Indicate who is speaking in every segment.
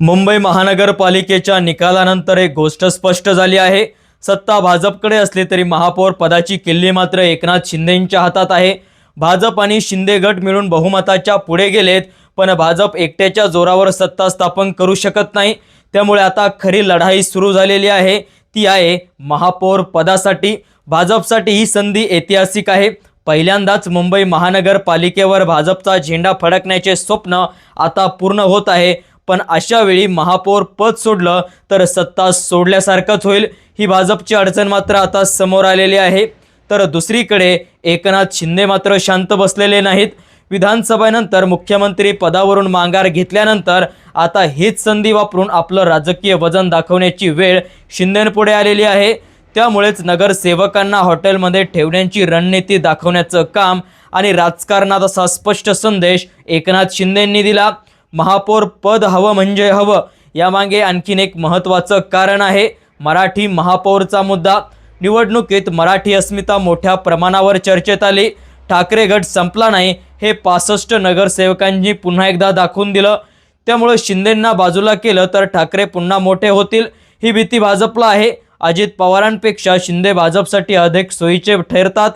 Speaker 1: मुंबई महानगरपालिकेच्या निकालानंतर एक गोष्ट स्पष्ट झाली आहे। सत्ता भाजपकडे असली तरी महापौर पदाची किल्ली मात्र एकनाथ शिंदेंच्या हातात आहे। भाजप आणि शिंदे गट मिळून बहुमताच्या पुढे गेलेत, पण भाजप एकट्याच्या जोरावर सत्ता स्थापन करू शकत नाही। त्यामुळे आता खरी लढाई सुरू झालेली आहे, ती आहे महापौर पदासाठी। भाजपसाठी ही संधी ऐतिहासिक आहे। पहिल्यांदाच मुंबई महानगरपालिकेवर भाजपचा झेंडा फडकण्याचे स्वप्न आता पूर्ण होत आहे। पण अशा वेळी महापौर पद सोडलं तर सत्ता सोडल्यासारखंच होईल, ही भाजपची अडचण मात्र आता समोर आलेली आहे। तर दुसरीकडे एकनाथ शिंदे मात्र शांत बसलेले नाहीत। विधानसभेनंतर मुख्यमंत्री पदावरून माघार घेतल्यानंतर आता हीच संधी वापरून आपलं राजकीय वजन दाखवण्याची वेळ शिंदेंपुढे आलेली आहे। त्यामुळेच नगरसेवकांना हॉटेलमध्ये ठेवण्याची रणनीती दाखवण्याचं काम आणि राजकारणात असा स्पष्ट संदेश एकनाथ शिंदेंनी दिला। महापौर पद हवं म्हणजे हवं, यामागे आणखीन एक महत्त्वाचं कारण आहे, मराठी महापौरचा मुद्दा। निवडणुकीत मराठी अस्मिता मोठ्या प्रमाणावर चर्चेत आली। ठाकरे गट संपला नाही हे 65 नगरसेवकांनी पुन्हा एकदा दाखवून दिलं। त्यामुळे शिंदेंना बाजूला केलं तर ठाकरे पुन्हा मोठे होतील, ही भीती भाजपला आहे। अजित पवारांपेक्षा शिंदे भाजपसाठी अधिक सोयीचे ठरतात,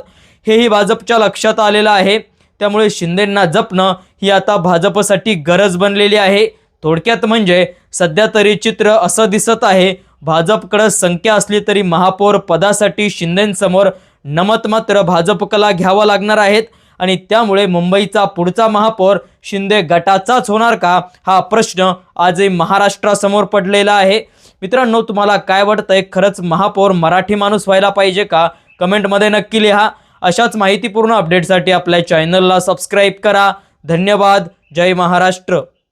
Speaker 1: हेही भाजपच्या लक्षात आलेलं आहे। त्यामुळे शिंदेंना जपणं ही आता भाजपसाठी गरज बनलेली आहे। थोडक्यात म्हणजे सध्या तरी चित्र असं दिसत आहे, भाजपकडे संख्या असली तरी महापौर पदासाठी शिंदेंसमोर नमत मात्र भाजपला घ्यावं लागणार आहेत। आणि त्यामुळे मुंबईचा पुढचा महापौर शिंदे गटाचाच होणार का, हा प्रश्न आजही महाराष्ट्रासमोर पडलेला आहे। मित्रांनो, तुम्हाला काय वाटतंय, खरंच महापौर मराठी माणूस व्हायला पाहिजे का? कमेंटमध्ये नक्की लिहा। अशाच माहितीपूर्ण अपडेटसाठी आपल्या चॅनलला सबस्क्राईब करा। धन्यवाद। जय महाराष्ट्र।